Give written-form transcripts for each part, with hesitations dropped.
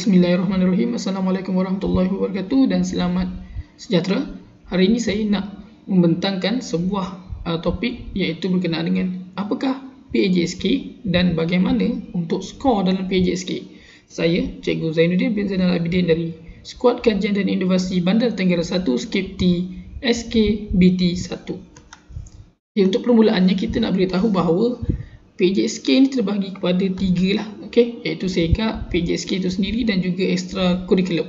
Bismillahirrahmanirrahim. Assalamualaikum warahmatullahi wabarakatuh dan selamat sejahtera. Hari ini saya nak membentangkan sebuah topik iaitu berkenaan dengan apakah PAJSK dan bagaimana untuk skor dalam PAJSK. Saya Cikgu Zainuddin bin Zainal Abidin dari Skuad Kajian dan Inovasi Bandar Tenggara 1 Skip T SKBT 1. Untuk permulaannya kita nak beritahu bahawa PAJSK ini terbahagi kepada 3 lah, iaitu segak, PAJSK itu sendiri dan juga extra curriculum.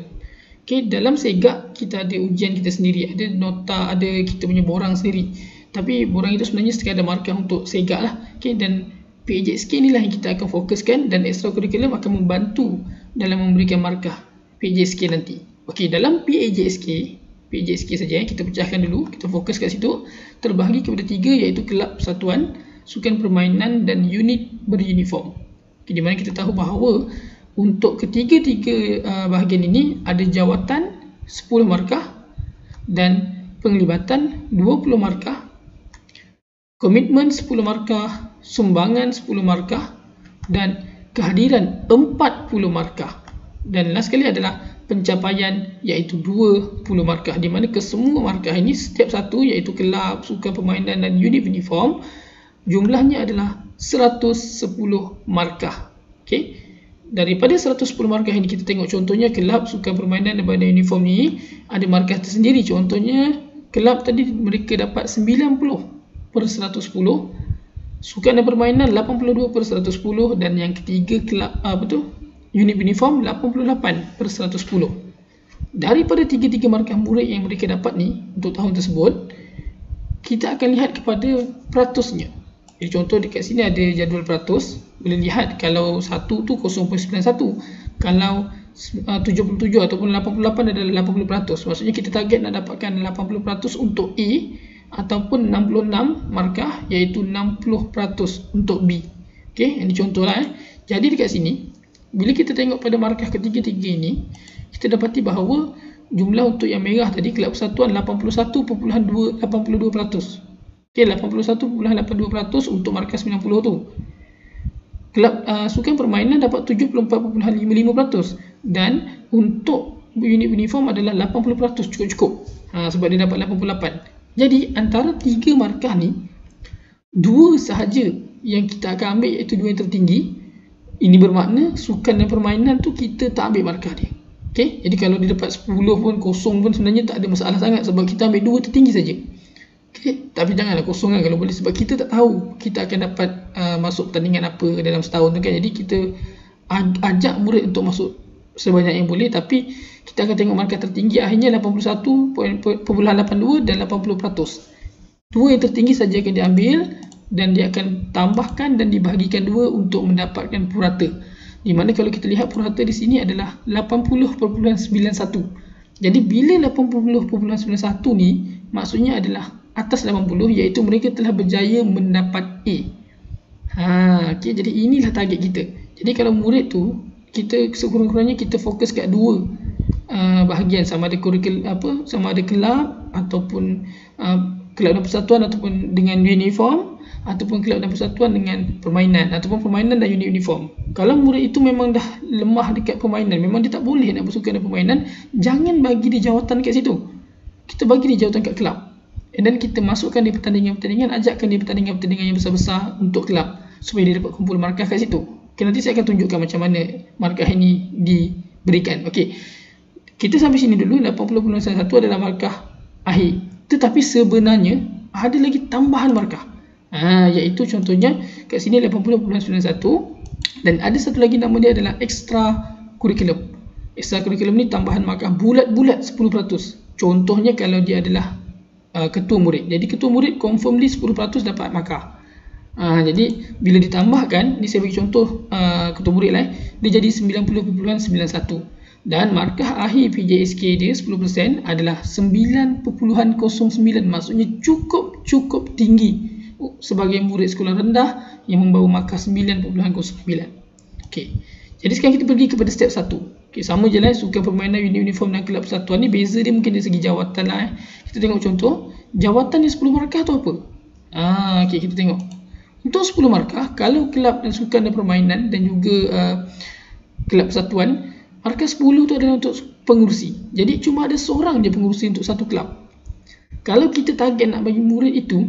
Dalam segak kita ada ujian kita sendiri, ada nota, ada kita punya borang sendiri. Tapi borang itu sebenarnya sekadar markah untuk segak lah, dan PAJSK inilah yang kita akan fokuskan dan extra curriculum akan membantu dalam memberikan markah PAJSK nanti. Dalam PAJSK saja kita pecahkan dulu, kita fokus kat situ, terbahagi kepada 3 iaitu kelab persatuan, sukan permainan dan unit beruniform. Di mana kita tahu bahawa untuk ketiga-tiga bahagian ini ada jawatan 10 markah dan penglibatan 20 markah, komitmen 10 markah, sumbangan 10 markah dan kehadiran 40 markah. Dan last sekali adalah pencapaian iaitu 20 markah, di mana kesemua markah ini setiap satu iaitu kelab, sukan permainan dan unit uniform jumlahnya adalah 110 markah. Daripada 110 markah ini kita tengok contohnya kelab, sukan permainan dan badan uniform ni ada markah tersendiri. Contohnya kelab tadi mereka dapat 90/110, sukan dan permainan 82/110 dan yang ketiga kelab unit uniform 88/110. Daripada 3 markah murid yang mereka dapat ni untuk tahun tersebut, kita akan lihat kepada peratusnya. Jadi contoh dekat sini ada jadual peratus. Boleh lihat kalau 1 tu 0.91, kalau 77 ataupun 88 adalah 80%. Maksudnya kita target nak dapatkan 80% untuk A ataupun 66 markah iaitu 60% untuk B. Ini contohlah. Jadi dekat sini bila kita tengok pada markah ketiga-tiga ini, kita dapati bahawa jumlah untuk yang merah tadi kelab persatuan 81.82%. 81.82% untuk markah 90 tu. Kelab sukan permainan dapat 74.55% dan untuk unit uniform adalah 80%, cukup-cukup. Sebab dia dapat 88. Jadi antara 3 markah ni, 2 sahaja yang kita akan ambil iaitu 2 yang tertinggi. Ini bermakna sukan dan permainan tu kita tak ambil markah dia. Jadi kalau dia dapat 10 pun, 0 pun sebenarnya tak ada masalah sangat sebab kita ambil 2 tertinggi saja. Tapi janganlah kosong kalau boleh, sebab kita tak tahu kita akan dapat masuk pertandingan apa dalam setahun tu kan. Jadi kita ajak murid untuk masuk sebanyak yang boleh, tapi kita akan tengok markah tertinggi akhirnya 81.82 dan 80%. 2 yang tertinggi saja akan diambil dan dia akan tambahkan dan dibahagikan 2 untuk mendapatkan purata. Di mana kalau kita lihat purata di sini adalah 80.91. Jadi bila 80.91 ni maksudnya adalah atas 80, iaitu mereka telah berjaya mendapat A. Jadi inilah target kita. Jadi kalau murid tu kita sekurang-kurangnya kita fokus kat 2 bahagian, sama ada kurikulum sama ada kelab ataupun kelab dan persatuan ataupun dengan uniform, ataupun kelab dan persatuan dengan permainan ataupun permainan dan unit uniform. Kalau murid itu memang dah lemah dekat permainan, memang dia tak boleh nak bersukan dan permainan, jangan bagi dia jawatan kat situ. Kita bagi dia jawatan kat kelab. Dan kita masukkan di pertandingan-pertandingan, ajakkan di pertandingan-pertandingan yang besar-besar untuk kelab supaya dia dapat kumpul markah kat situ. Nanti saya akan tunjukkan macam mana markah ini diberikan. Kita sampai sini dulu. 80.91 adalah markah akhir. Tetapi sebenarnya ada lagi tambahan markah. Iaitu contohnya kat sini 80.91 dan ada satu lagi nama dia adalah extra curriculum. Extra curriculum ni tambahan markah bulat-bulat 10%. Contohnya kalau dia adalah ketua murid. Jadi ketua murid confirmly 10% dapat markah. Jadi bila ditambahkan, ni saya bagi contoh ketua murid lah, dia jadi 90.91 dan markah akhir PAJSK dia 10% adalah 9.09. Maksudnya cukup tinggi sebagai murid sekolah rendah yang membawa markah 9.09. Jadi sekarang kita pergi kepada step 1. Sama je lah, sukan permainan, unit uniform dan kelab persatuan ni beza dia mungkin dari segi jawatan lah. Kita tengok contoh, jawatan ni 10 markah tu apa? Kita tengok. Untuk 10 markah, kalau kelab dan sukan dan permainan dan juga kelab persatuan markah 10 tu adalah untuk pengurusi. Jadi cuma ada seorang je pengurusi untuk satu kelab. Kalau kita target nak bagi murid itu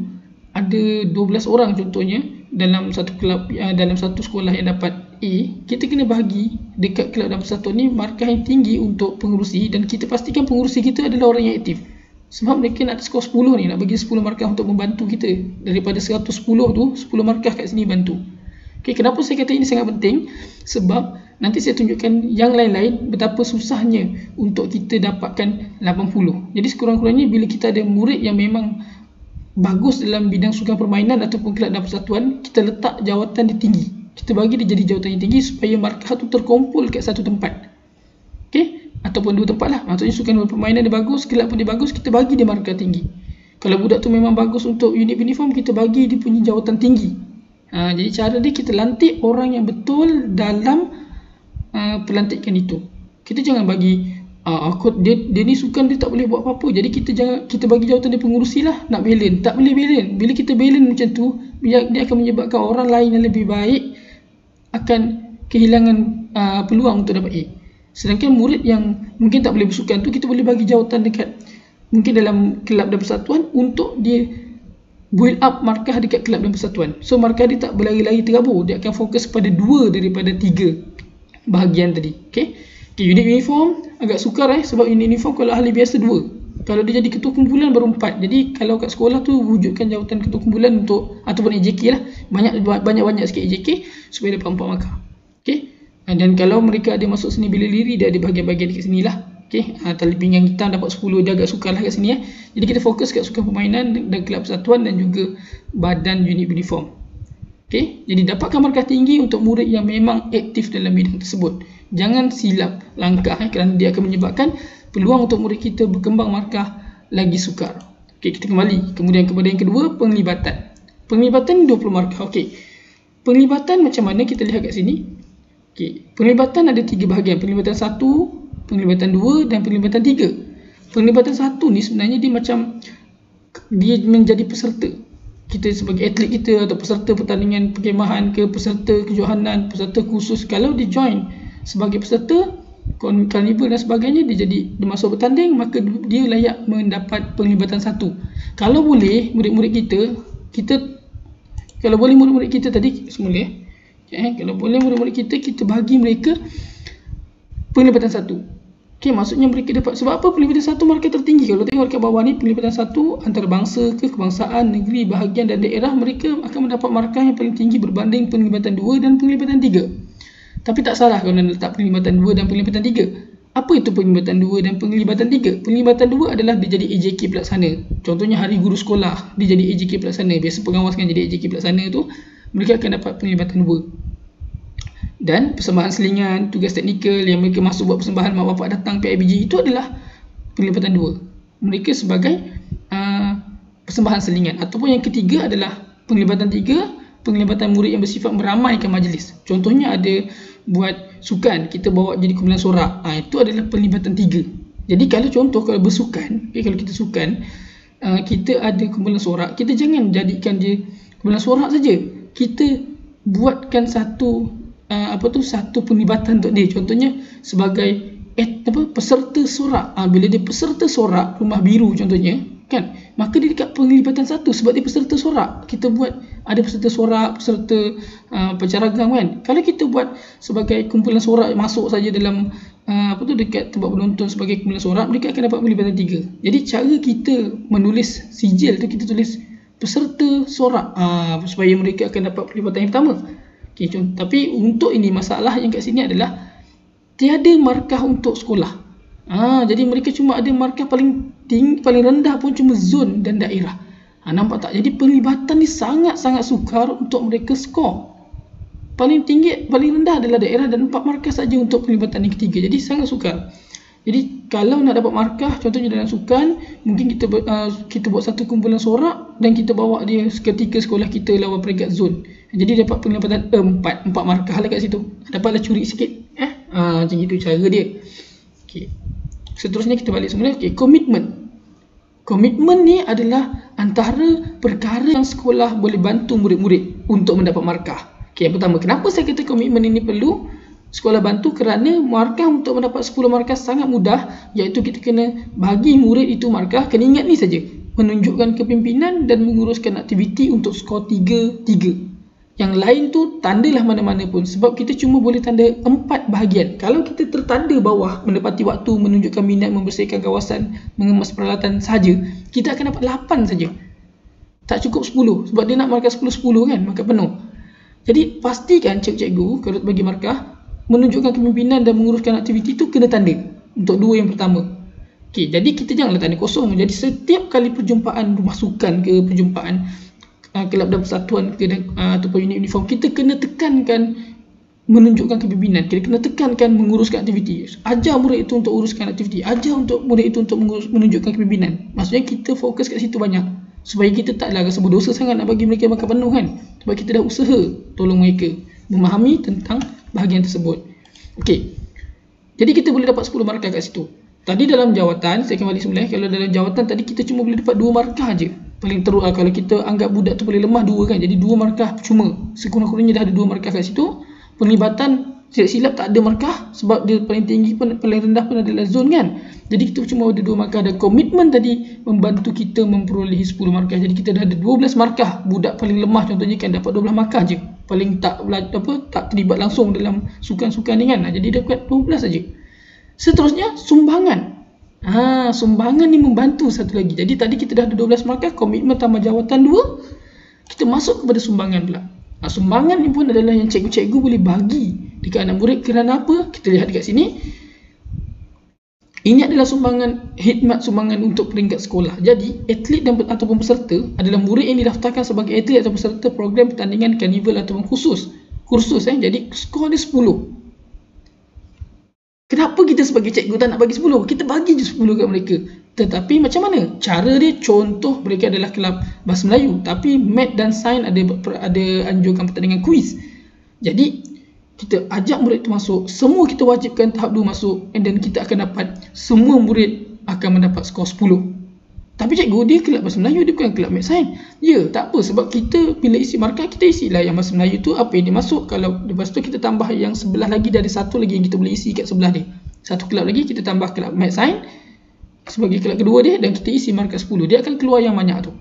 ada 12 orang contohnya dalam satu kelab, dalam satu sekolah yang dapat A, kita kena bahagi dekat kelab dan persatuan ni markah yang tinggi untuk pengurusi, dan kita pastikan pengurusi kita adalah orang yang aktif. Sebab mereka nak skor 10 ni, nak bagi 10 markah untuk membantu kita. Daripada 110 tu, 10 markah kat sini bantu. Okay, kenapa saya kata ini sangat penting? Sebab nanti saya tunjukkan yang lain-lain betapa susahnya untuk kita dapatkan 80. Jadi sekurang-kurangnya bila kita ada murid yang memang bagus dalam bidang sukan permainan ataupun kelab dan persatuan, kita letak jawatan dia tinggi. Kita bagi dia jadi jawatan yang tinggi supaya markah tu terkumpul kat satu tempat. Okey, ataupun dua tempat lah. Maksudnya sukan permainan dia bagus, kelab pun dia bagus, kita bagi dia markah tinggi. Kalau budak tu memang bagus untuk unit uniform, kita bagi dia punya jawatan tinggi. Jadi cara dia, kita lantik orang yang betul dalam pelantikan itu. Kita jangan bagi dia ni sukan, dia tak boleh buat apa-apa, jadi kita bagi jawatan dia pengurusi lah, nak belen. Tak boleh belen. Bila kita belen macam tu, dia akan menyebabkan orang lain yang lebih baik akan kehilangan peluang untuk dapat A. Sedangkan murid yang mungkin tak boleh bersukan tu, kita boleh bagi jawatan dekat mungkin dalam kelab dan persatuan untuk dia build up markah dekat kelab dan persatuan. So markah dia tak berlari-lari terabur, dia akan fokus pada 2 daripada 3 bahagian tadi. Okay, unit uniform agak sukar sebab unit uniform kalau ahli biasa 2, kalau dia jadi ketua kumpulan baru 4. Jadi kalau kat sekolah tu wujudkan jawatan ketua kumpulan untuk, ataupun AJK lah, banyak-banyak sikit AJK supaya dapat 4 markah. Okay, dan kalau mereka ada masuk seni bela diri, dia ada bahagian-bahagian dekat sini lah. Okay, tali pinggang hitam dapat 10, dia agak sukar lah kat sini Jadi kita fokus kat sukan permainan dan kelab persatuan dan juga badan unit uniform. Okay, jadi dapatkan markah tinggi untuk murid yang memang aktif dalam bidang tersebut. Jangan silap langkah kerana dia akan menyebabkan peluang untuk murid kita berkembang markah lagi sukar. Okay, kita kembali. Kemudian kepada yang kedua, penglibatan. Penglibatan 20 markah. Okay, penglibatan macam mana kita lihat kat sini. Okay, penglibatan ada 3 bahagian. Penglibatan 1, penglibatan 2 dan penglibatan 3. Penglibatan 1 ni sebenarnya dia macam dia menjadi peserta. Kita sebagai atlet kita atau peserta pertandingan perkemahan ke, peserta kejohanan, peserta kursus, kalau dia join sebagai peserta karnival dan sebagainya, dia masuk bertanding, maka dia layak mendapat penglibatan 1. Kalau boleh murid-murid kita kalau boleh murid-murid kita tadi semula kalau boleh murid-murid kita bagi mereka penglibatan 1. Okay, maksudnya mereka dapat, sebab apa penglibatan 1 markah tertinggi. Kalau tengok dekat bawah ni, penglibatan 1 antarabangsa ke, kebangsaan, negeri, bahagian dan daerah, mereka akan mendapat markah yang paling tinggi berbanding penglibatan 2 dan penglibatan 3. Tapi tak salah kalau nak letak penglibatan 2 dan penglibatan 3. Apa itu penglibatan 2 dan penglibatan 3? Penglibatan 2 adalah dia jadi AJK pelaksana. Contohnya hari guru sekolah, dia jadi AJK pelaksana. Biasa pengawas kan jadi AJK pelaksana tu, mereka akan dapat penglibatan 2. Dan persembahan selingan, tugas teknikal yang mereka masuk buat persembahan mak bapak datang PIBG, itu adalah penglibatan 2. Mereka sebagai persembahan selingan. Ataupun yang ketiga adalah penglibatan 3, penglibatan murid yang bersifat meramaikan majlis. Contohnya ada buat sukan, kita bawa jadi kumpulan sorak. Itu adalah penglibatan 3. Jadi kalau bersukan, kalau kita sukan, kita ada kumpulan sorak, kita jangan jadikan dia kumpulan sorak saja. Kita buatkan satu penglibatan untuk dia. Contohnya sebagai peserta sorak. Bila dia peserta sorak Rumah Biru contohnya kan, maka dia dekat penglibatan 1 sebab dia peserta sorak. Kita buat ada peserta sorak, peserta pencaragam kan. Kalau kita buat sebagai kumpulan sorak masuk saja dalam dekat tempat penonton sebagai kumpulan sorak, mereka akan dapat penglibatan 3. Jadi cara kita menulis sijil tu, kita tulis peserta sorak supaya mereka akan dapat penglibatan yang pertama. Okay, tapi untuk ini masalah yang kat sini adalah tiada markah untuk sekolah. Jadi mereka cuma ada markah paling tinggi, paling rendah pun cuma zon dan daerah. Nampak tak? Jadi penglibatan ni sangat-sangat sukar untuk mereka skor. Paling tinggi, paling rendah adalah daerah dan 4 markah saja untuk penglibatan yang ketiga. Jadi sangat sukar. Jadi kalau nak dapat markah, contohnya dalam sukan, mungkin kita buat satu kumpulan sorak dan kita bawa dia ketika sekolah kita lawan peringkat zon. Jadi dapat penglibatan 4 markah lah kat situ. Dapatlah curi sikit. Macam itu cara dia. Okay. Seterusnya kita balik semula. Okay, komitmen. Komitmen ni adalah antara perkara yang sekolah boleh bantu murid-murid untuk mendapat markah. Okay, yang pertama, kenapa saya kata komitmen ini perlu? sekolah bantu kerana markah untuk mendapat 10 markah sangat mudah, iaitu kita kena bagi murid itu markah. Kena ingat ni saja, menunjukkan kepimpinan dan menguruskan aktiviti untuk skor 3-3. Yang lain tu tandalah mana-mana pun, sebab kita cuma boleh tanda 4 bahagian. Kalau kita tertanda bawah, menepati waktu, menunjukkan minat, membersihkan kawasan, mengemas peralatan sahaja, kita akan dapat 8 saja. Tak cukup 10, sebab dia nak markah 10-10 kan, markah penuh. Jadi pastikan cikgu kalau bagi markah, menunjukkan kepimpinan dan menguruskan aktiviti tu kena tanda untuk 2 yang pertama. Okey, jadi kita janganlah tanda kosong. Jadi setiap kali perjumpaan rumah sukan ke, perjumpaan kelab dan persatuan ke, ataupun unit uniform, kita kena tekankan menunjukkan kepimpinan, kita kena tekankan menguruskan aktiviti. Ajar murid itu untuk uruskan aktiviti, ajar untuk murid itu untuk menunjukkan kepimpinan. Maksudnya kita fokus kat situ banyak, supaya kita taklah rasa berdosa sangat nak bagi mereka makan penuh kan, sebab kita dah usaha tolong mereka memahami tentang bahagian tersebut. Okey, jadi kita boleh dapat 10 markah kat situ. Tadi dalam jawatan, saya kembali semula, kalau dalam jawatan tadi kita cuma boleh dapat 2 markah je. Paling teruk kalau kita anggap budak tu paling lemah 2 kan, jadi 2 markah cuma. Sekurang-kurangnya dah ada 2 markah kat situ. Penglibatan silap-silap tak ada markah, sebab dia paling tinggi pun, paling rendah pun adalah zone kan. Jadi kita cuma ada 2 markah. Dan komitmen tadi membantu kita memperolehi 10 markah. Jadi kita dah ada 12 markah. Budak paling lemah contohnya kan dapat 12 markah je, paling tak terlibat langsung dalam sukan-sukan ni kan. Jadi dapat 12 saja. Seterusnya sumbangan. Sumbangan ni membantu satu lagi. Jadi tadi kita dah ada 12 markah, komitmen tambah jawatan 2, kita masuk kepada sumbangan pula. Sumbangan ni pun adalah yang cikgu-cikgu boleh bagi dekat anak murid. Kerana apa? Kita lihat dekat sini. Ini adalah sumbangan khidmat, sumbangan untuk peringkat sekolah. Jadi atlet dan ataupun peserta adalah murid yang didaftarkan sebagai atlet atau peserta program pertandingan karnival ataupun kursus. Jadi skor dia 10. Kenapa kita sebagai cikgu tak nak bagi 10? Kita bagi je 10 kat mereka. Tetapi macam mana? Cara dia, contoh mereka adalah kelab Bahasa Melayu, tapi Math dan Sains ada anjurkan pertandingan kuis. Jadi kita ajak murid tu masuk, semua kita wajibkan tahap 2 masuk, and then kita akan dapat, semua murid akan mendapat skor 10. Tapi cikgu dia kelab Bahasa Melayu, dia bukan kelab Math Sains. Ya, tak apa, sebab kita bila isi markah, kita isilah yang Bahasa Melayu tu apa yang dia masuk. Kalau lepas tu kita tambah yang sebelah lagi, dari satu lagi yang kita boleh isi kat sebelah dia. Satu kelab lagi kita tambah kelab Math Sains sebagai kelab kedua dia, dan kita isi markah 10. Dia akan keluar yang banyak tu.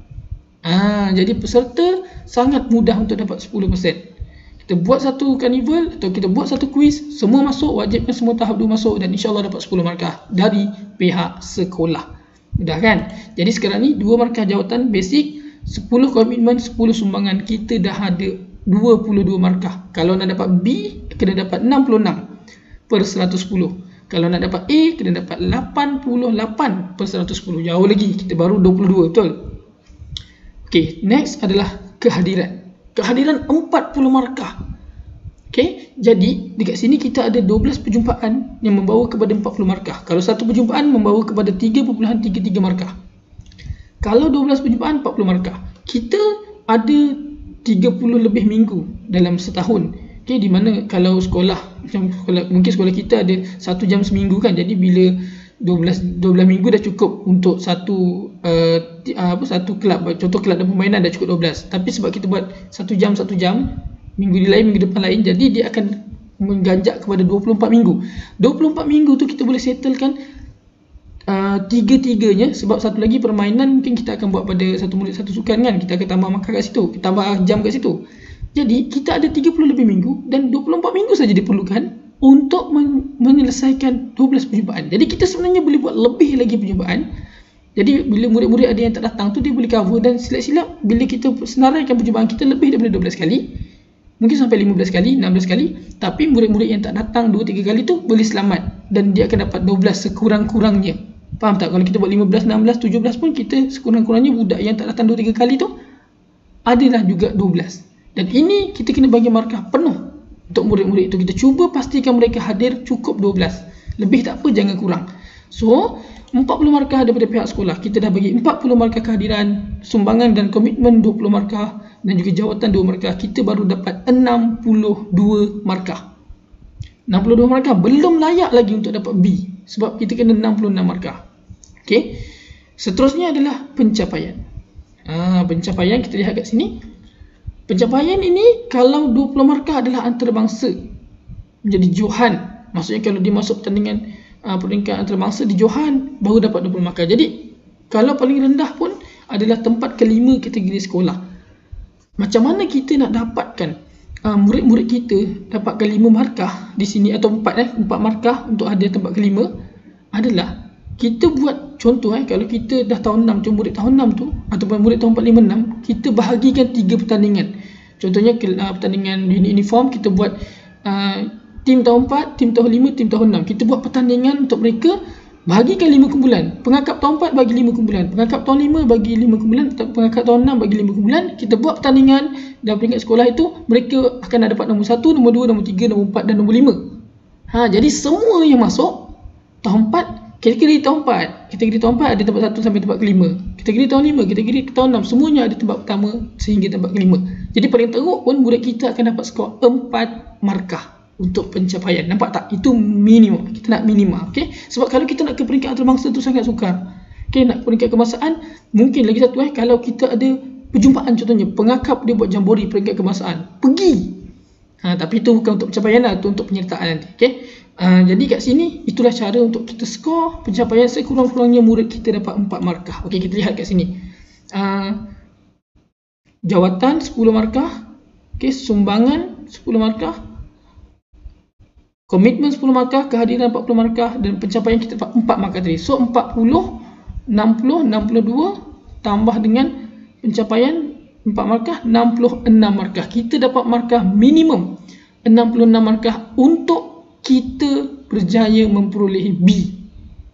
Jadi peserta sangat mudah untuk dapat 10%. Kita buat satu karnival atau kita buat satu kuis, semua masuk, wajibkan semua tahap 2 masuk, dan insyaAllah dapat 10 markah dari pihak sekolah. Mudah kan? Jadi sekarang ni 2 markah jawatan basic, 10 komitmen, 10 sumbangan. Kita dah ada 22 markah. Kalau nak dapat B, kena dapat 66 per 110. Kalau nak dapat A, kena dapat 88 per 110. Jauh lagi, kita baru 22, betul? Okay, next adalah kehadiran. Kehadiran 40 markah. Okay, jadi dekat sini kita ada 12 perjumpaan yang membawa kepada 40 markah. Kalau satu perjumpaan membawa kepada 3.33 markah. Kalau 12 perjumpaan 40 markah. Kita ada 30 lebih minggu dalam setahun. Okay, di mana kalau mungkin sekolah kita ada 1 jam seminggu kan. Jadi bila 12 minggu dah cukup untuk satu kelab. Contoh kelab dan permainan dah cukup 12. Tapi sebab kita buat 1 jam minggu lain, minggu depan lain, jadi dia akan mengganjak kepada 24 minggu. 24 minggu tu kita boleh settlekan tiga-tiganya, sebab satu lagi permainan mungkin kita akan buat pada satu murid satu sukan kan, kita akan tambah markah kat situ, tambah jam kat situ. Jadi kita ada 30 lebih minggu, dan 24 minggu saja diperlukan untuk menyelesaikan 12 perjumpaan. Jadi kita sebenarnya boleh buat lebih lagi perjumpaan. Jadi bila murid-murid ada yang tak datang tu, dia boleh cover, dan silap-silap bila kita senaraikan perjumpaan kita lebih daripada 12 kali, mungkin sampai 15 kali, 16 kali, tapi murid-murid yang tak datang 2-3 kali tu boleh selamat, dan dia akan dapat 12 sekurang-kurangnya. Faham tak? Kalau kita buat 15, 16, 17 pun, kita sekurang-kurangnya budak yang tak datang 2-3 kali tu adalah juga 12. Dan ini kita kena bagi markah penuh untuk murid-murid itu. Kita cuba pastikan mereka hadir cukup 12. Lebih tak apa, jangan kurang. So 40 markah daripada pihak sekolah. Kita dah bagi 40 markah kehadiran, sumbangan dan komitmen 20 markah, dan juga jawatan 2 markah. Kita baru dapat 62 markah. 62 markah belum layak lagi untuk dapat B, sebab kita kena 66 markah. Okey. Seterusnya adalah pencapaian. Pencapaian kita lihat kat sini. Pencapaian ini kalau 20 markah adalah antarabangsa. menjadi Johan. Maksudnya kalau dia masuk pertandingan peringkat antarabangsa di Johan baru dapat 20 markah. Jadi kalau paling rendah pun adalah tempat kelima kategori sekolah. Macam mana kita nak dapatkan murid-murid kita dapatkan 5 markah di sini atau 4 markah untuk hadiah tempat kelima adalah kita buat contoh kalau kita dah tahun 6, cuma murid tahun 6 tu ataupun murid tahun 4, 5, 6, kita bahagikan 3 pertandingan. Contohnya pertandingan uniform kita buat tim tahun 4, tim tahun 5, tim tahun 6. Kita buat pertandingan untuk mereka, bahagikan 5 kumpulan. Pengangkap tahun 4 bagi 5 kumpulan, pengangkap tahun 5 bagi 5 kumpulan, pengangkap tahun 6 bagi 5 kumpulan. Kita buat pertandingan dan peringkat sekolah itu mereka akan dapat nombor 1, nombor 2, nombor 3, nombor 4 dan nombor 5. Jadi semua yang masuk tahun 4, kategori tahun 4, kategori tahun 4 ada tempat 1 sampai tempat kelima. Kategori tahun 5, kategori tahun 6, semuanya ada tempat pertama sehingga tempat kelima. Jadi paling teruk pun murid kita akan dapat skor 4 markah untuk pencapaian. Nampak tak? Itu minimum. Kita nak minima. Okay? Sebab kalau kita nak ke peringkat antarabangsa tu sangat sukar. Okay, nak peringkat kebangsaan, mungkin lagi satu kalau kita ada perjumpaan, contohnya pengakap dia buat jambori peringkat kebangsaan, pergi. Tapi itu bukan untuk pencapaian lah, itu untuk penyertaan nanti. Okay? Jadi kat sini itulah cara untuk kita skor pencapaian sekurang-kurangnya murid kita dapat 4 markah. Okey, kita lihat kat sini. Jawatan 10 markah, okey, sumbangan 10 markah, komitmen 10 markah, kehadiran 40 markah dan pencapaian kita dapat 4 markah tadi. So 40, 60, 62 tambah dengan pencapaian 4 markah, 66 markah. Kita dapat markah minimum 66 markah untuk kita berjaya memperolehi B.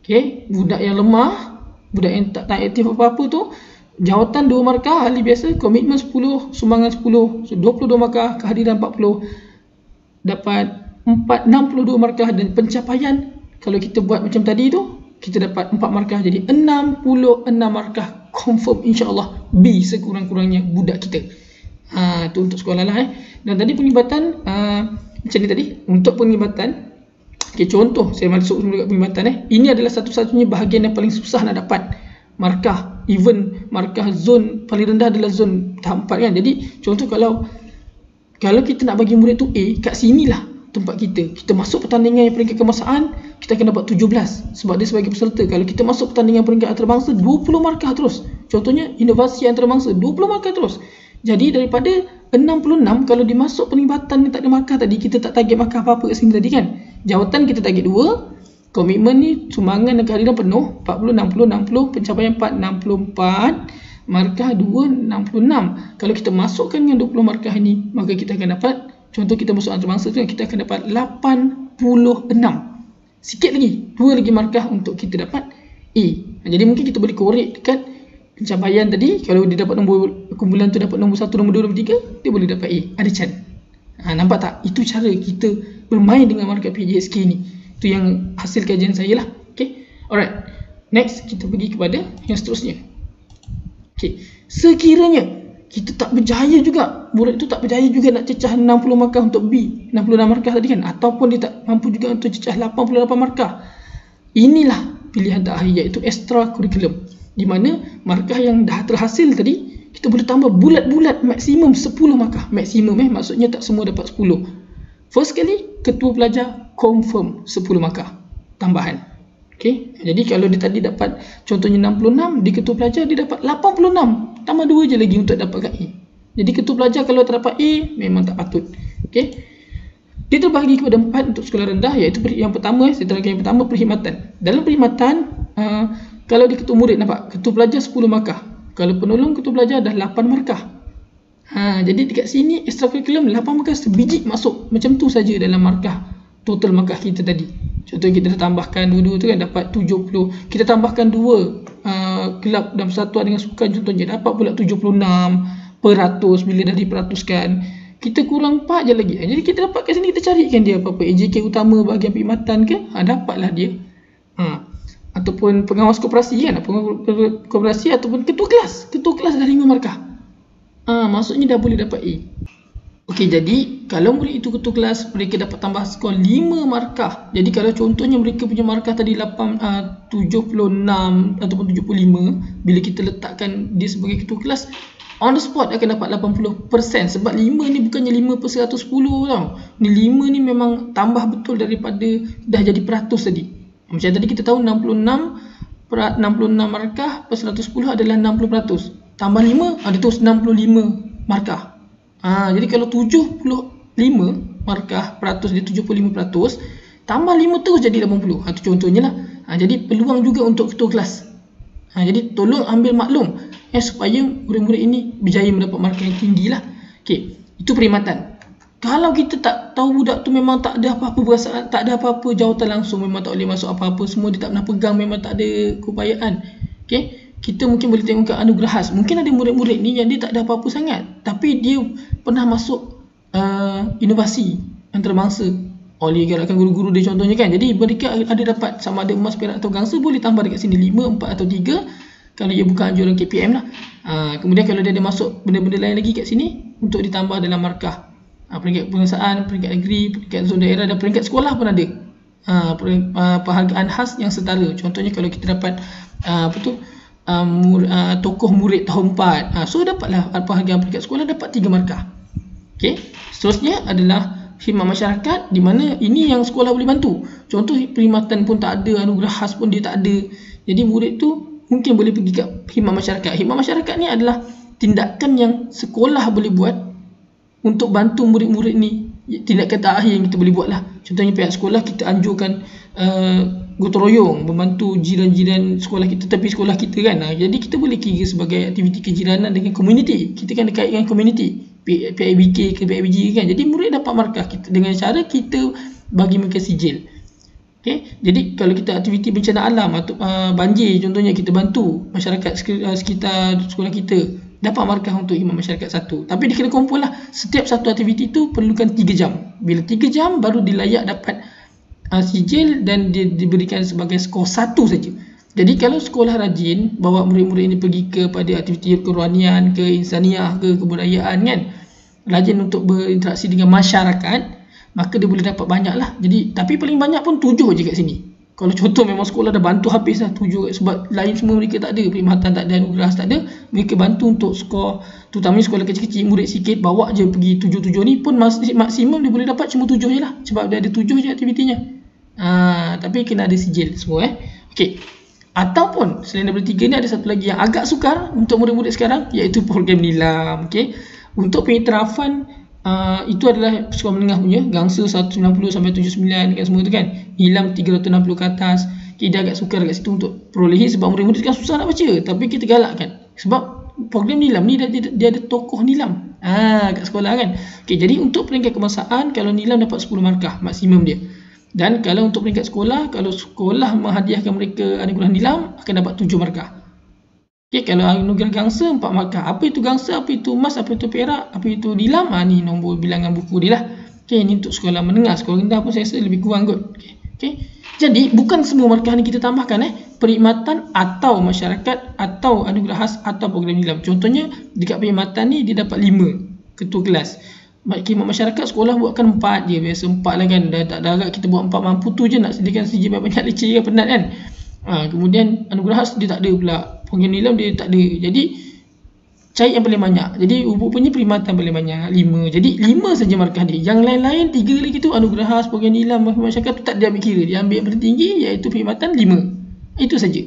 Okay? Budak yang lemah, budak yang tak aktif apa-apa tu, jawatan 2 markah, ahli biasa, komitmen 10, sumbangan 10, so 22 markah, kehadiran 40, dapat 62 markah dan pencapaian kalau kita buat macam tadi tu, kita dapat 4 markah, jadi 66 markah confirm insya-Allah B sekurang-kurangnya budak kita. Tu untuk sekolah lah. Dan tadi penglibatan macam ni tadi, untuk penglibatan, okay, contoh saya masuk dulu kat penglibatan ini adalah satu-satunya bahagian yang paling susah nak dapat markah. Even markah zon paling rendah adalah zon tahap 4 kan. Jadi contoh kalau kita nak bagi murid tu A, kat sinilah tempat kita masuk pertandingan yang peringkat kebangsaan, kita akan dapat 17 sebab dia sebagai peserta. Kalau kita masuk pertandingan peringkat antarabangsa, 20 markah terus. Contohnya inovasi antarabangsa, 20 markah terus. Jadi daripada 66, kalau dimasuk penglibatan yang tak ada markah tadi, kita tak target markah apa-apa kat sini tadi kan. Jawatan kita target 2, komitmen ni sumbangan dan kehadiran penuh 40, 60, 60, pencapaian 4, 64, markah 2, 66. Kalau kita masukkan dengan 20 markah ini, maka kita akan dapat, contoh kita masuk antarabangsa tu, kita akan dapat 86. Sikit lagi, 2 lagi markah untuk kita dapat A. Jadi mungkin kita boleh korek dekat pencapaian tadi. Kalau dia dapat nombor kumpulan tu dapat nombor 1, nombor 2, nombor 3, dia boleh dapat A. Ada chance. Nampak tak? Itu cara kita bermain dengan markah PJSK ni. Itu yang hasil kajian saya lah. Okay. Alright. Next, kita pergi kepada yang seterusnya. Okay. Sekiranya kita tak berjaya juga, murid tu tak berjaya juga nak cecah 60 markah untuk B, 66 markah tadi kan, ataupun dia tak mampu juga untuk cecah 88 markah, inilah pilihan terakhir, iaitu extra curriculum, di mana markah yang dah terhasil tadi kita boleh tambah bulat-bulat maksimum 10 markah. Maksimum maksudnya tak semua dapat 10. First kali ketua pelajar confirm 10 markah tambahan. Okay. Jadi kalau dia tadi dapat contohnya 66, di ketua pelajar dia dapat 86, tambah 2 je lagi untuk dapatkan A. Jadi ketua pelajar kalau terdapat A memang tak patut. Okay. Dia terbahagi kepada 4 untuk sekolah rendah, iaitu yang pertama, saya terangkan yang pertama, perkhidmatan. Dalam perkhidmatan, kalau di ketua murid, nampak ketua pelajar 10 markah, kalau penolong ketua pelajar dah 8 markah. Jadi dekat sini extra curriculum 8 markah sebiji masuk, macam tu saja dalam markah total markah kita tadi. Contoh kita dah tambahkan dua-dua tu kan dapat 70. Kita tambahkan 2 kelab dan persatuan dengan sukan contohnya, dapat pula 76% bila dah diperatuskan. Kita kurang 4 je lagi. Jadi kita dapat kat sini, kita carikan dia apa-apa AJK utama bahagian perkhidmatan ke, dapatlah dia. Ataupun pengawas koperasi kan, pengawas koperasi ataupun ketua kelas dah 5 markah. Maksudnya dah boleh dapat A. Okey, jadi kalau murid itu ketua kelas, mereka dapat tambah skor 5 markah. Jadi kalau contohnya mereka punya markah tadi 76 ataupun 75, bila kita letakkan dia sebagai ketua kelas, on the spot akan dapat 80%, sebab 5 ni bukannya 5/110 tau. Ni 5 ni memang tambah betul daripada dah jadi peratus tadi. Macam tadi kita tahu 66 markah per 110 adalah 60%. Tambah 5 ada tu 65 markah. Jadi kalau 75 markah peratus dia 75%, tambah 5 terus jadi 80. Itu contohnya lah. Jadi peluang juga untuk ketua kelas. Jadi tolong ambil maklum supaya murid-murid ini berjaya mendapat markah yang tinggi lah. Okey, itu perkhidmatan. Kalau kita tak tahu budak tu memang tak ada apa-apa perasaan, tak ada apa-apa jawatan langsung, memang tak boleh masuk apa-apa, semua dia tak pernah pegang, memang tak ada keupayaan. Okey, kita mungkin boleh tengok ke anugerahas. Mungkin ada murid-murid ni yang dia tak ada apa-apa sangat, tapi dia pernah masuk inovasi antarabangsa oleh gerakan guru-guru dia contohnya kan. Jadi mereka ada dapat sama ada emas, perak atau gangsa, boleh tambah dekat sini 5, 4 atau 3 kalau ia bukan anjuran KPM lah. Kemudian kalau dia ada masuk benda-benda lain lagi kat sini untuk ditambah dalam markah peringkat pengesahan, peringkat negeri, peringkat zon daerah dan peringkat sekolah pun ada penghargaan khas yang setara. Contohnya kalau kita dapat tokoh murid tahun 4, so dapatlah penghargaan peringkat sekolah, dapat 3 markah. Okey, seterusnya adalah khidmat masyarakat, di mana ini yang sekolah boleh bantu. Contoh perkhidmatan pun tak ada, anugerah khas pun dia tak ada. Jadi murid tu mungkin boleh pergi ke khidmat masyarakat. Khidmat masyarakat ni adalah tindakan yang sekolah boleh buat untuk bantu murid-murid ni. Tindakan terakhir yang kita boleh buat lah. Contohnya pihak sekolah kita anjurkan gotong royong membantu jiran-jiran sekolah kita, tepi sekolah kita kan. Jadi kita boleh kira sebagai aktiviti kejiranan dengan komuniti. Kita kan dekat dengan komuniti, PIBK ke PIBG kan. Jadi murid dapat markah kita dengan cara kita bagi mereka sijil. Okay? Jadi kalau kita aktiviti bencana alam atau banjir contohnya, kita bantu masyarakat sekitar sekolah kita, dapat markah untuk khidmat masyarakat 1. Tapi dia kena kumpul lah. Setiap satu aktiviti tu perlukan 3 jam. Bila 3 jam baru dilayak dapat sijil dan dia diberikan sebagai skor 1 saja. Jadi kalau sekolah rajin bawa murid-murid ini pergi kepada aktiviti kerohanian, ke insaniah, ke kebudayaan kan, rajin untuk berinteraksi dengan masyarakat, maka dia boleh dapat banyak lah. Jadi, tapi paling banyak pun 7 je kat sini. Kalau contoh memang sekolah dah bantu habis lah 7, sebab lain semua mereka tak ada, perkhidmatan tak ada, anugerah tak ada, mereka bantu untuk skor, terutamanya sekolah kecil-kecil, murid sikit, bawa je pergi 7 ni pun maksimum dia boleh dapat cuma 7 je lah, sebab dia ada 7 je aktivitinya. Tapi kena ada sijil semua Okey. Ataupun selain daripada 3 ni ada satu lagi yang agak sukar untuk murid-murid sekarang, iaitu program nilam. Okey. Untuk pengiktirafan itu adalah sekolah menengah punya, gangsa 190 sampai 79 kan, semua tu kan. Nilam 360 ke atas. Okay, dia agak sukar kat situ untuk perolehi sebab murid-murid sekarang susah nak baca, tapi kita galakkan sebab program nilam ni dia ada tokoh nilam kat sekolah kan. Okey, jadi untuk peringkat kebangsaan, kalau nilam dapat 10 markah maksimum dia. Dan kalau untuk peringkat sekolah, kalau sekolah menghadiahkan mereka anugerah nilam, akan dapat 7 markah. Okay, kalau anugerah gangsa 4 markah. Apa itu gangsa, apa itu emas, apa itu perak, apa itu nilam, ni nombor bilangan buku dia lah. Okay, ini untuk sekolah menengah. Sekolah rendah pun saya rasa lebih kurang kot. Okay. Jadi bukan semua markah ni kita tambahkan perkhidmatan atau masyarakat atau anugerah khas atau program nilam. Contohnya dekat perkhidmatan ni dia dapat 5 ketua kelas. Khidmat masyarakat sekolah buatkan 4 je, biasa 4 lah kan. Dah tak ada agak kita buat 4 mampu tu je, nak sediakan sijil banyak leceh kan, penat kan. Kemudian anugerah khas dia tak ada pula, program nilam dia tak ada. Jadi cari yang paling banyak. Jadi rupanya perkhidmatan paling banyak 5. Jadi 5 saja markah dia. Yang lain-lain 3 lagi tu, anugerah khas, program nilam, masyarakat tu tak dia ambil kira. Dia ambil yang paling tinggi, iaitu perkhidmatan 5. Itu saja.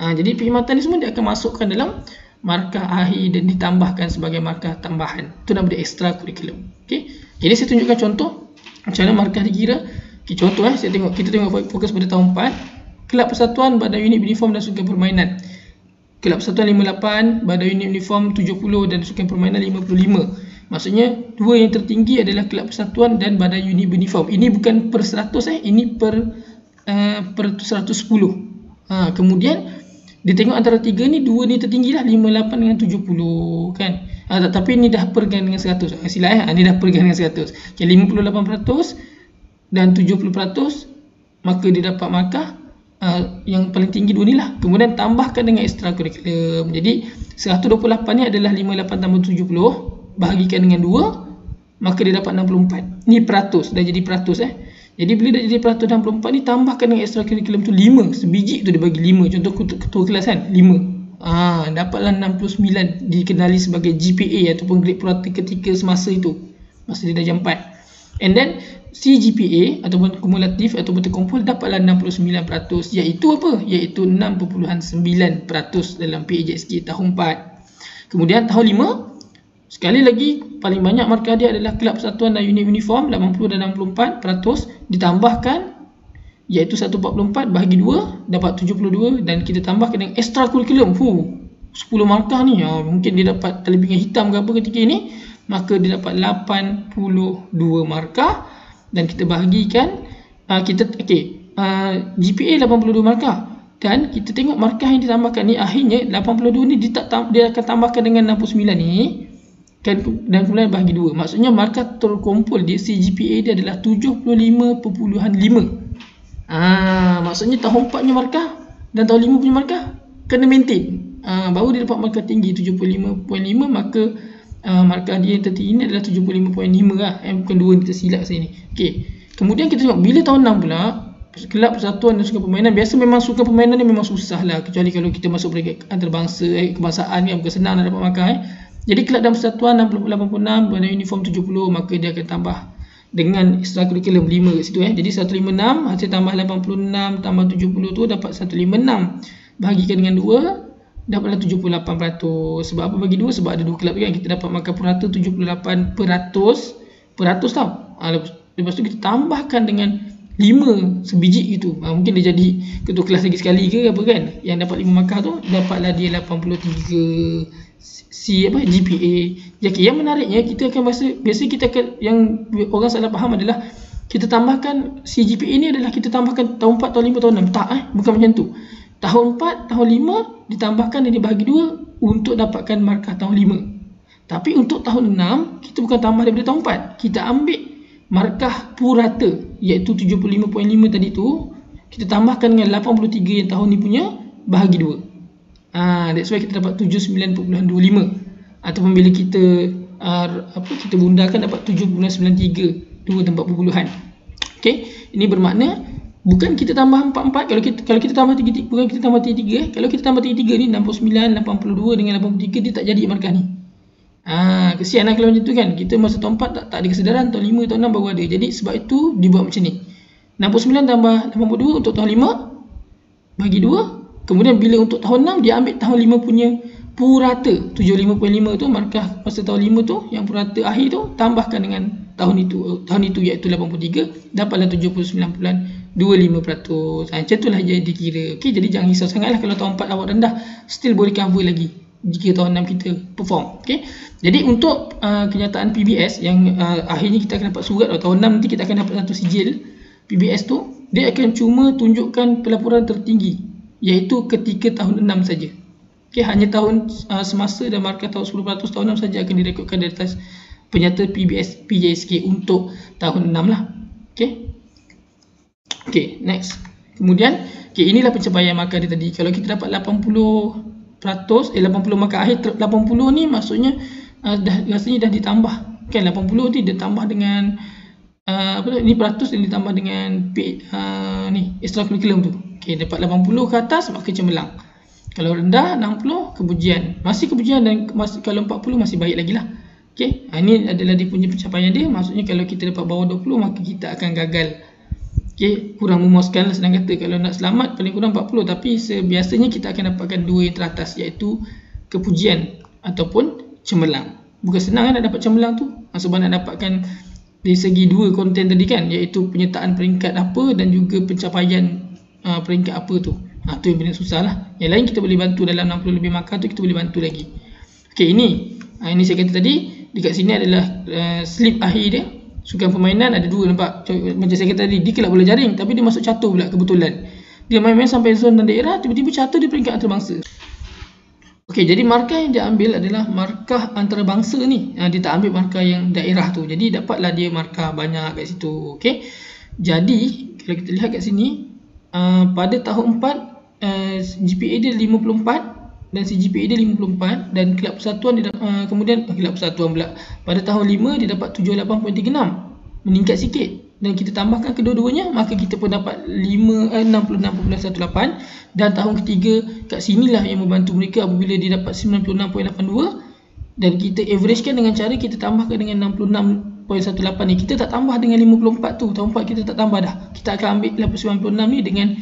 Jadi perkhidmatan ni semua dia akan masukkan dalam markah akhir dan ditambahkan sebagai markah tambahan. Itu nama dia extra curriculum. Okey. Jadi saya tunjukkan contoh macam mana markah dikira. Okey, contoh kita tengok fokus pada tahun 4. Kelab Persatuan, Badan Unit Uniform dan Sukan Permainan. Kelab Persatuan 58, Badan Unit Uniform 70 dan Sukan Permainan 55. Maksudnya dua yang tertinggi adalah Kelab Persatuan dan Badan Unit Uniform. Ini bukan per 100 ini per 110. Kemudian dia tengok antara 3 ni, 2 ni tertinggi lah, 58 dengan 70 kan. Tapi ni dah pergan dengan 100. Silap ni dah pergan dengan 100. Okay, 58% dan 70%, maka dia dapat markah yang paling tinggi 2 ni lah. Kemudian tambahkan dengan extra curriculum. Jadi 128 ni adalah 58 tambah 70, bahagikan dengan 2, maka dia dapat 64. Ni peratus, dah jadi peratus Jadi bila dah jadi peratus 64 ni, tambahkan dengan extra curriculum tu 5. Sebiji tu dia bagi 5. Contoh ketua kelas kan, 5. Dapatlah 69, dikenali sebagai GPA ataupun grade purata ketika semasa itu, masa dia darjah 4. And then CGPA ataupun kumulatif ataupun terkumpul dapatlah 69%, iaitu apa? Iaitu 6.9% dalam PAJSK tahun 4. Kemudian tahun 5, sekali lagi paling banyak markah dia adalah kelab persatuan dan unit uniform 80 dan 64%, ditambahkan iaitu 144 bahagi 2 dapat 72, dan kita tambahkan dengan extra curriculum 10 markah ni. Mungkin dia dapat telebingan hitam ke apa ketika ini, maka dia dapat 82 markah. Dan kita bahagikan GPA 82 markah, dan kita tengok markah yang ditambahkan ni akhirnya 82 ni dia akan tambahkan dengan 69 ni kan, dan kemudian bahagi 2. Maksudnya markah terkumpul di CGPA dia adalah 75.5. Maksudnya tahun 4 punya markah dan tahun 5 punya markah kena maintain, baru dia dapat markah tinggi 75.5. maka markah dia tertinggi ini adalah 75.5 lah, bukan 2 ni, tersilap saya ni. Kemudian kita tengok bila tahun 6 pula, kelab persatuan dan sukan permainan. Biasa memang sukan permainan ni memang susah lah, kecuali kalau kita masuk peringkat antarabangsa, kebangsaan kan, bukan senang nak dapat markah. Jadi kelab dan persatuan 86 dan uniform 70, maka dia akan tambah dengan extra curriculum 5 kat situ. Jadi 156 hasil tambah 86 tambah 70 tu dapat 156, bahagikan dengan 2 dapatlah 78%. Sebab apa bagi 2? Sebab ada 2 kelab kan, kita dapat markah purata 78% tau. Lepas tu kita tambahkan dengan 5 sebiji gitu. Mungkin dia jadi ketua kelas lagi sekali ke apa kan, yang dapat 5 markah tu dapatlah dia 83 GPA. Yang menariknya, kita akan biasa kita akan, yang orang salah faham adalah kita tambahkan CGPA ni adalah kita tambahkan tahun 4, tahun 5, tahun 6. Tak, bukan macam tu. Tahun 4, tahun 5 ditambahkan dan dibahagi 2 untuk dapatkan markah tahun 5. Tapi untuk tahun 6 kita bukan tambah daripada tahun 4, kita ambil markah purata iaitu 75.5 tadi tu, kita tambahkan dengan 83 yang tahun ni punya, bahagi 2. That's why kita dapat 79.25, ataupun bila kita kita bundakan dapat 7.93, 2 dan 4 perpuluhan. Ini bermakna bukan kita tambah 44. Kalau kita tambah 33, bukan kita tambah 33. Kalau kita tambah 33 ni 69, 82 dengan 83, dia tak jadi markah ni. Kesian lah kalau macam tu kan. Kita masa tahun 4 tak ada kesedaran, tahun 5, tahun 6 baru ada. Jadi sebab itu dibuat macam ni. 69 tambah 82 untuk tahun 5 bagi 2. Kemudian bila untuk tahun 6 dia ambil tahun 5 punya purata 75.5 tu, markah masa tahun 5 tu yang purata akhir tu, tambahkan dengan tahun itu iaitu 83, dapatlah 79.25%. Macam itulah dia dikira. Jadi jangan risau sangatlah kalau tahun 4 awak rendah, still boleh cover lagi jika tahun 6 kita perform. Jadi untuk kenyataan PBS yang akhirnya kita akan dapat surat, tahun 6 nanti kita akan dapat satu sijil PBS tu, dia akan cuma tunjukkan pelaporan tertinggi iaitu ketika tahun 6 saja. Hanya tahun semasa dan markah tahun 10% tahun 6 saja akan direkodkan di atas penyata PJSK untuk tahun 6 lah. Next. Kemudian inilah pencapaian markah dia tadi. Kalau kita dapat 80 markah akhir, 80 ni maksudnya rasanya dah ditambah kan, 80 ni dia tambah dengan ini peratus yang ditambah dengan ni extra curriculum tu. Dapat 80 ke atas maka cemerlang. Kalau rendah 60 kepujian. Masih kepujian, dan kalau 40 masih baik lagi lah. Ini adalah dia punya pencapaian dia. Maksudnya kalau kita dapat bawah 20 maka kita akan gagal. Kurang memuaskan lah senang kata. Kalau nak selamat paling kurang 40, tapi biasanya kita akan dapatkan 2 yang teratas, iaitu kepujian ataupun cemerlang. Bukan senang nak dapat cemerlang tu, sebab nak dapatkan dari segi 2 konten tadi kan, iaitu penyertaan peringkat apa dan juga pencapaian peringkat apa tu. Tu yang benar susah lah. Yang lain kita boleh bantu dalam 60 lebih markah tu, kita boleh bantu lagi. Ini saya kata tadi, dekat sini adalah slip akhir dia. Sukan permainan ada 2, nampak macam saya kata tadi, dia kelab bola jaring tapi dia masuk catur pula kebetulan. Dia main-main sampai zon dan daerah, tiba-tiba catur di peringkat antarabangsa. Jadi markah yang dia ambil adalah markah antarabangsa ni. Dia tak ambil markah yang daerah tu. Jadi dapatlah dia markah banyak kat situ. Jadi kalau kita lihat kat sini, pada tahun 4 GPA dia 54 dan CGPA dia 54, dan kelab persatuan dia kemudian kelab persatuan pula pada tahun 5 dia dapat 78.36, meningkat sikit dan kita tambahkan kedua-duanya, maka kita pun dapat 66.18. Dan tahun ketiga kat sinilah yang membantu mereka apabila dia dapat 96.82, dan kita averagekan dengan cara kita tambahkan dengan 66.18 ni. Kita tak tambah dengan 54 tu, tahun 4 kita tak tambah dah. Kita akan ambil 96 ni dengan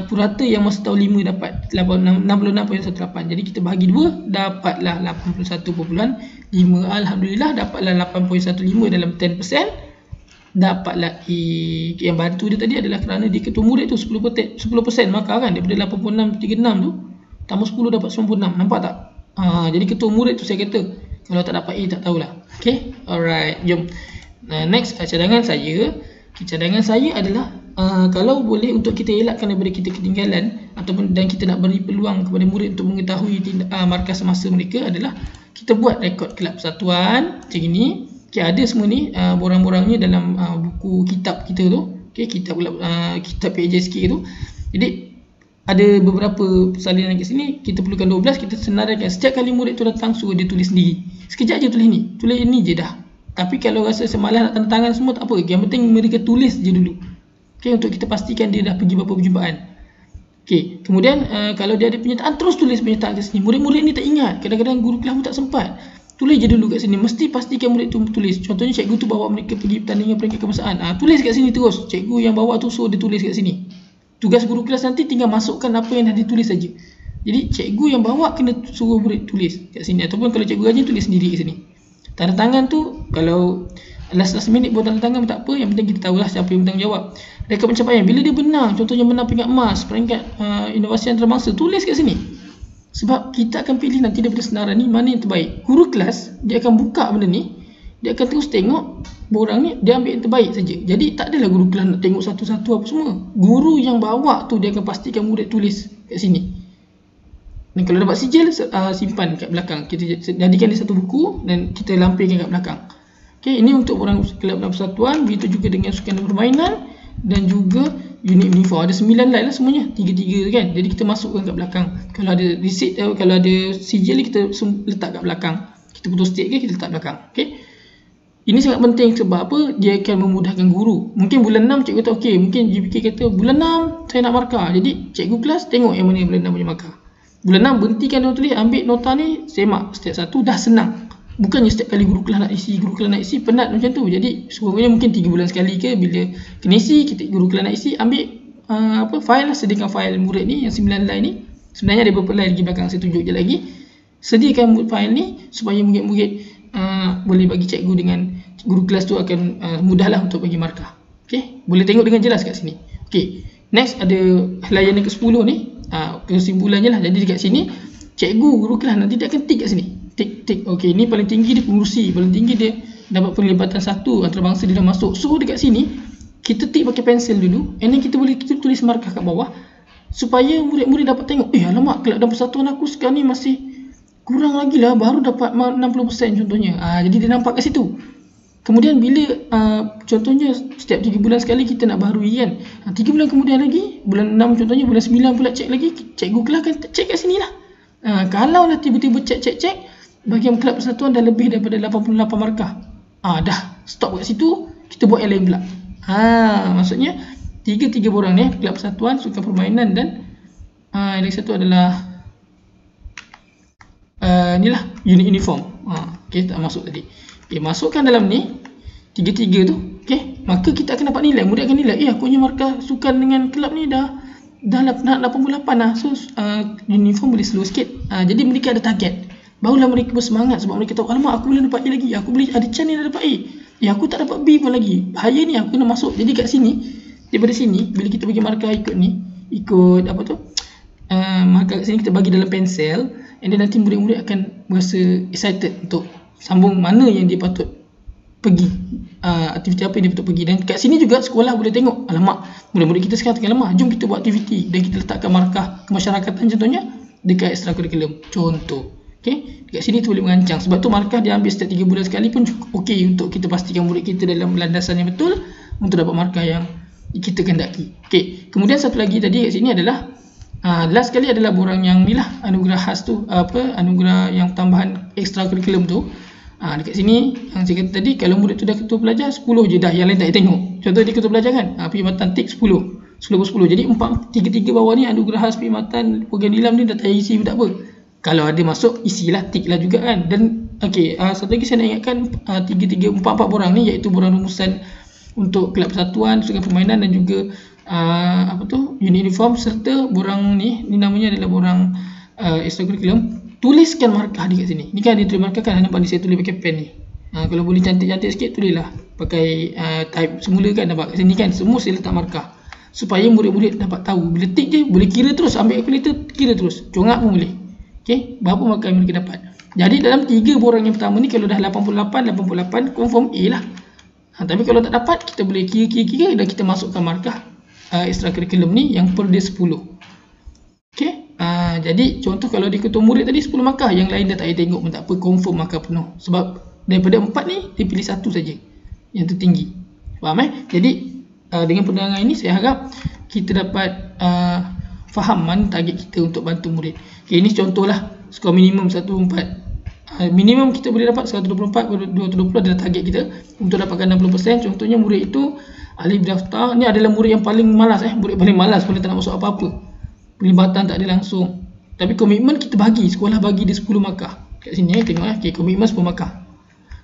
purata yang masa tahun 5 dapat 66.18. Jadi kita bahagi 2, dapatlah 81.5. Alhamdulillah dapatlah 8.15 dalam 10%. Dapatlah A. Yang bantu dia tadi adalah kerana dia ketua murid tu 10% markah kan, daripada 86.36 tu tambah 10 dapat 96. Nampak tak? Jadi ketua murid tu saya kata, kalau tak dapat A tak tahulah. Okay, alright, jom. Next, cadangan saya. Cadangan saya adalah kalau boleh untuk kita elakkan daripada kita ketinggalan ataupun dan kita nak beri peluang kepada murid untuk mengetahui markah semasa mereka, adalah kita buat rekod kelab persatuan macam ini. Okay, ada semua ni borang-borangnya dalam buku kitab kita tu. Okay, kitab PAJSK tu. Jadi ada beberapa salinan kat sini, kita perlukan 12, kita senaraikan. Setiap kali murid tu datang, suruh dia tulis sendiri. Sekejap je tulis ni je dah. Tapi kalau rasa semalas nak tanda tangan semua, tak apa. Yang penting mereka tulis je dulu. Okay, untuk kita pastikan dia dah pergi berapa perjumpaan. Okay, kemudian kalau dia ada penyertaan, terus tulis penyertaan kat sini. Murid-murid ni tak ingat. Kadang-kadang guru kelas pun tak sempat. Tulis je dulu kat sini. Mesti pastikan murid tu tulis. Contohnya cikgu tu bawa mereka pergi pertandingan peringkat kebangsaan. Tulis kat sini terus. Cikgu yang bawa tu suruh dia tulis kat sini. Tugas guru kelas nanti tinggal masukkan apa yang dah ditulis saja. Jadi cikgu yang bawa kena suruh murid tulis kat sini. Ataupun kalau cikgu rajin, tulis sendiri kat sini. Tanda tangan tu, kalau last minute buat tanda tangan tak apa. Yang penting kita tahulah siapa yang bertanggungjawab. Rekod pencapaian, bila dia menang, contohnya menang peringkat emas, peringkat inovasi antarabangsa, tulis kat sini. Sebab kita akan pilih nanti daripada senaran ni mana yang terbaik. Guru kelas, dia akan buka benda ni, dia akan terus tengok borang ni, dia ambil yang terbaik saja. Jadi tak adalah guru kelas nak tengok satu-satu apa semua. Guru yang bawa tu dia akan pastikan murid tulis kat sini. Dan kalau dapat sijil, simpan kat belakang. Kita jadikan dia satu buku dan kita lampirkan kat belakang. Okay, ini untuk orang kelab dan persatuan. Begitu juga dengan sukan dan permainan, dan juga unit uniform. Ada 9 line lah semuanya, 3-3 kan. Jadi kita masukkan kat belakang. Kalau ada receipt, kalau ada sijil, kita letak kat belakang. Kita putus tick ke, kita letak belakang. Okay, ini sangat penting sebab apa? Dia akan memudahkan guru. Mungkin bulan 6 cikgu kata okey, mungkin GPK kata bulan 6 saya nak markah. Jadi cikgu kelas tengok yang mana bulan 6 punya markah. Bulan 6 berhentikan dia tulis, ambil nota ni, semak setiap satu, dah senang. Bukannya setiap kali guru kelas nak isi, penat macam tu. Jadi sekurang-kurangnya mungkin 3 bulan sekali ke, bila kena isi, guru kelas nak isi, ambil file lah, sediakan file murid ni yang 9 line ni. Sebenarnya ada beberapa line lagi belakang, saya tunjuk je lagi. Sediakan file ni supaya murid-murid boleh bagi cikgu dengan guru kelas tu, akan mudahlah untuk bagi markah. Okay, boleh tengok dengan jelas kat sini. Okay, next ada layanan ke-10 ni, kesimpulannya lah. Jadi dekat sini cikgu guru kelas nanti dia akan tick kat sini, tick. Okay, ni paling tinggi dia pengurusi, paling tinggi dia dapat penglibatan 1 antarabangsa, dia dah masuk. So dekat sini kita tick pakai pensel dulu, and then kita boleh tulis markah kat bawah supaya murid-murid dapat tengok, alamak, kelab dan persatuan aku sekarang ni masih kurang lagi lah, baru dapat 60% contohnya. Jadi dia nampak kat situ. Kemudian bila contohnya setiap 3 bulan sekali kita nak baharui kan, 3 bulan kemudian lagi, bulan 6 contohnya, bulan 9 pula cek lagi, cikgu kelas akan cek kat sini lah. Kalau lah tiba-tiba cek bahagian kelab persatuan dah lebih daripada 88 markah, dah stop kat situ, kita buat yang lain pula. Maksudnya 3 borang ni, kelab persatuan, sukan permainan, dan yang lagi satu adalah inilah unit uniform. Okay, tak masuk tadi. Okay, masukkan dalam ni 3 tu. Okay, maka kita akan dapat nilai. Murid akan nilai, aku punya markah sukan dengan kelab ni dah 88 lah. So uniform boleh slow sikit. Jadi mereka ada target. Barulah mereka bersemangat sebab mereka tahu, alamak, aku boleh dapat A lagi, aku boleh ada chance ni dah dapat A. Aku tak dapat B pun lagi. Bahaya ni, aku kena masuk. Jadi kat sini, daripada sini, bila kita bagi markah ikut apa tu? Markah kat sini kita bagi dalam pensel, and then nanti murid-murid akan berasa excited untuk sambung mana yang dia patut pergi, aktiviti apa yang dia patut pergi. Dan kat sini juga sekolah boleh tengok, alamak, murid-murid kita sekarang tengah lemah, jom kita buat aktiviti dan kita letakkan markah kemasyarakatan contohnya dekat ekstrakurikulum contoh. Okay, dekat sini tu boleh merancang. Sebab tu markah dia ambil setiap 3 bulan sekali pun okey untuk kita pastikan murid kita dalam landasan yang betul untuk dapat markah yang kita kehendaki. Okay, kemudian satu lagi tadi kat sini adalah last kali adalah borang yang ni lah, anugerah khas tu, anugerah yang tambahan ekstrakurikulum tu. Dekat sini yang saya kata tadi, kalau murid tu dah ketua pelajar 10 je dah, yang lain tak payah tengok. Contoh dia ketua pelajar kan, perkhidmatan tik 10 10 Jadi 3 bawah ni anugerah perkhidmatan program nilam ni dah tak payah isi pun tak apa. Kalau ada masuk, isilah, tik lah juga kan. Dan satu lagi saya nak ingatkan, 4 borang ni iaitu borang rumusan untuk kelab persatuan, sukan permainan dan juga unit uniform, serta borang ni namanya adalah borang extracurriculum. Tuliskan markah dekat sini. Ni kan dia tulis markah kan, nampak ni saya tulis pakai pen ni. Kalau boleh cantik-cantik sikit, tulislah pakai type semula kan, nampak kat sini kan, semua saya letak markah supaya murid-murid dapat tahu. Bila tik je boleh kira terus, ambil kalkulator kira terus, congak pun boleh. Okey, berapa markah yang mereka dapat. Jadi dalam 3 borang yang pertama ni, kalau dah 88 confirm A lah. Tapi kalau tak dapat, kita boleh kira dan kita masukkan markah extracurriculum ni yang per dia 10. Okey. Jadi contoh kalau dia ketua murid tadi 10 markah, yang lain dah tak payah tengok pun tak apa, confirm markah penuh. Sebab daripada 4 ni dia pilih satu saja yang tertinggi. Faham Jadi dengan penerangan ini saya harap kita dapat faham mana target kita untuk bantu murid. Ini contohlah skor minimum 104. Minimum kita boleh dapat 124, 220 adalah target kita untuk dapatkan 60%. Contohnya murid itu alif daftar, ni adalah murid yang paling malas murid paling malas, paling tak nak masuk apa-apa. Pelibatan tak ada langsung. Tapi komitmen kita bagi, sekolah bagi dia 10 markah. Kat sini tengok komitmen 10 markah.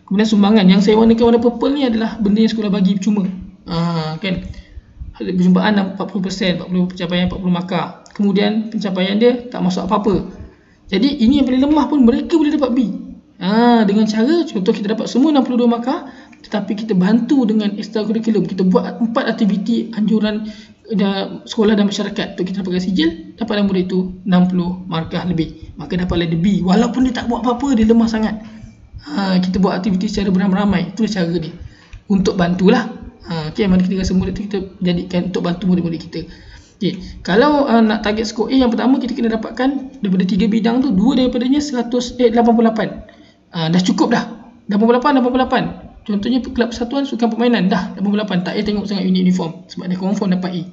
Kemudian sumbangan yang saya warnakan warna purple ni adalah benda yang sekolah bagi percuma. Kan? Perjumpaan 40%, 40 pencapaian 40 markah. Kemudian pencapaian dia tak masuk apa-apa. Jadi ini yang paling lemah pun mereka boleh dapat B. Dengan cara contoh kita dapat semua 62 markah, tetapi kita bantu dengan extracurriculum. Kita buat 4 aktiviti anjuran sekolah dan masyarakat untuk kita dapatkan sijil, dapatlah murid itu 60 markah lebih, maka dapatlah dia B walaupun dia tak buat apa-apa, dia lemah sangat. Kita buat aktiviti secara beramai-ramai, itu cara dia untuk bantulah. Mana kita rasa murid itu kita jadikan untuk bantu murid-murid kita. Kalau nak target skor A, yang pertama kita kena dapatkan daripada 3 bidang tu 2 daripadanya 88. Dah cukup dah 88. Contohnya kelab persatuan sukan permainan dah 88, tak payah tengok sangat unit uniform sebab dia confirm dapat A.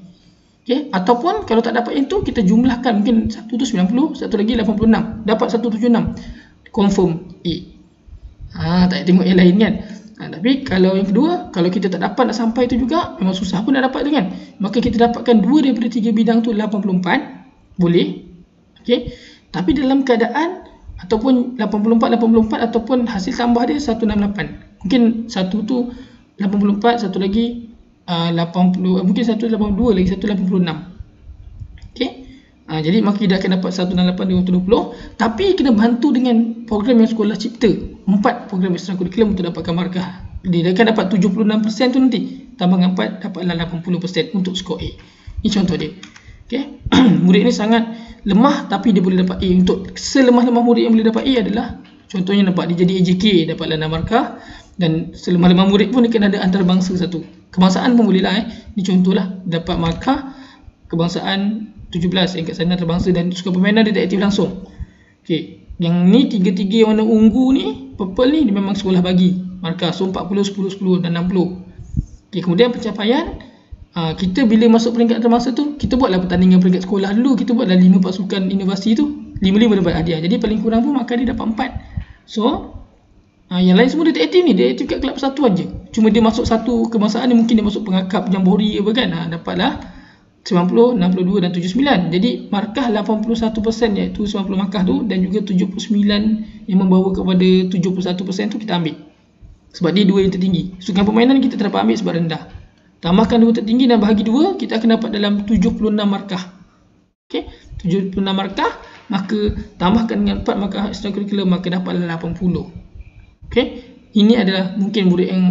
Ataupun kalau tak dapat yang tu, kita jumlahkan, mungkin satu tu 90, satu lagi 86, dapat 176, confirm A. Tak payah tengok yang lain kan. Tapi kalau yang kedua, kalau kita tak dapat nak sampai tu juga, memang susah pun nak dapat tu kan, maka kita dapatkan 2 daripada 3 bidang tu 84, boleh. Tapi dalam keadaan ataupun 84 ataupun hasil tambah dia 168. Mungkin satu tu 84, satu lagi 80, mungkin satu 82 lagi satu 86. Jadi maka kita akan dapat 168 220. Tapi kena bantu dengan program yang sekolah cipta, 4 program extracurriculum untuk dapatkan markah. Dia akan dapat 76% tu nanti, tambah dengan 4 dapatlah 80% untuk skor A. Ini contoh dia. Murid ni sangat lemah tapi dia boleh dapat A. Untuk selemah-lemah murid yang boleh dapat A adalah, contohnya nampak dia jadi AJK, dapatlah 6 markah. Dan selemah-lemah murid pun dia kena ada antarabangsa satu. Kebangsaan pun boleh lah. Ini contohlah, dapat markah kebangsaan 17, yang kat sana antarabangsa, dan sukan permainan dia tak aktif langsung. Yang ni tiga-tiga warna ungu ni, purple ni, dia memang sekolah bagi markah. So 40, 10, 10 dan 60. Kemudian pencapaian, kita bila masuk peringkat antarabangsa tu, kita buatlah pertandingan peringkat sekolah dulu. Kita buatlah 5 pasukan inovasi tu, 5-5 dapat hadiah. Jadi paling kurang pun markah dia dapat 4. So yang lain semua dia tak aktif ni, dia aktif kat kelab persatuan je. Cuma dia masuk satu kebangsaan ni, mungkin dia masuk pengakap jambori apa kan, dapatlah 90, 62 dan 79. Jadi markah 81% iaitu 90 markah tu, dan juga 79 yang membawa kepada 71% tu kita ambil sebab dia 2 yang tertinggi. Sukan permainan kita tak dapat ambil sebab rendah. Tambahkan 2 tertinggi dan bahagi 2, kita akan dapat dalam 76 markah. 76 markah, maka tambahkan dengan 4 markah extracurriculum, maka dapatlah 80. Ini adalah mungkin murid yang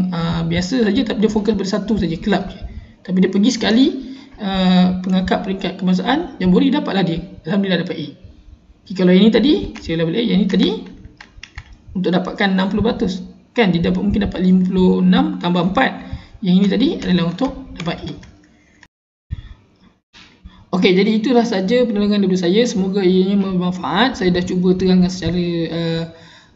biasa saja, tapi dia fokus pada satu saja, kelab je. Tapi dia pergi sekali pengangkat peringkat kebangsaan, jambori, dapatlah dia, alhamdulillah dapat A. Kalau yang ini tadi, saya ulang balik, yang ini tadi untuk dapatkan 60%, kan dia dapat, mungkin dapat 56 tambah 4. Yang ini tadi adalah untuk dapat A. Jadi itulah saja penerangan daripada saya. Semoga ianya bermanfaat. Saya dah cuba terangkan secara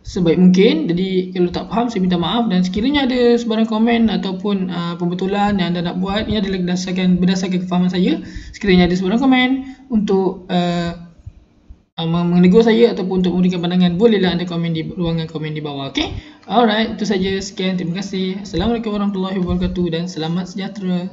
sebaik mungkin. Jadi kalau tak faham, saya minta maaf. Dan sekiranya ada sebarang komen ataupun pembetulan yang anda nak buat, ini adalah berdasarkan kefahaman saya. Sekiranya ada sebarang komen untuk menegur saya ataupun untuk memberikan pandangan, bolehlah anda komen di ruangan komen di bawah. Okay, alright, itu saja, sekian, terima kasih. Assalamualaikum warahmatullahi wabarakatuh dan selamat sejahtera.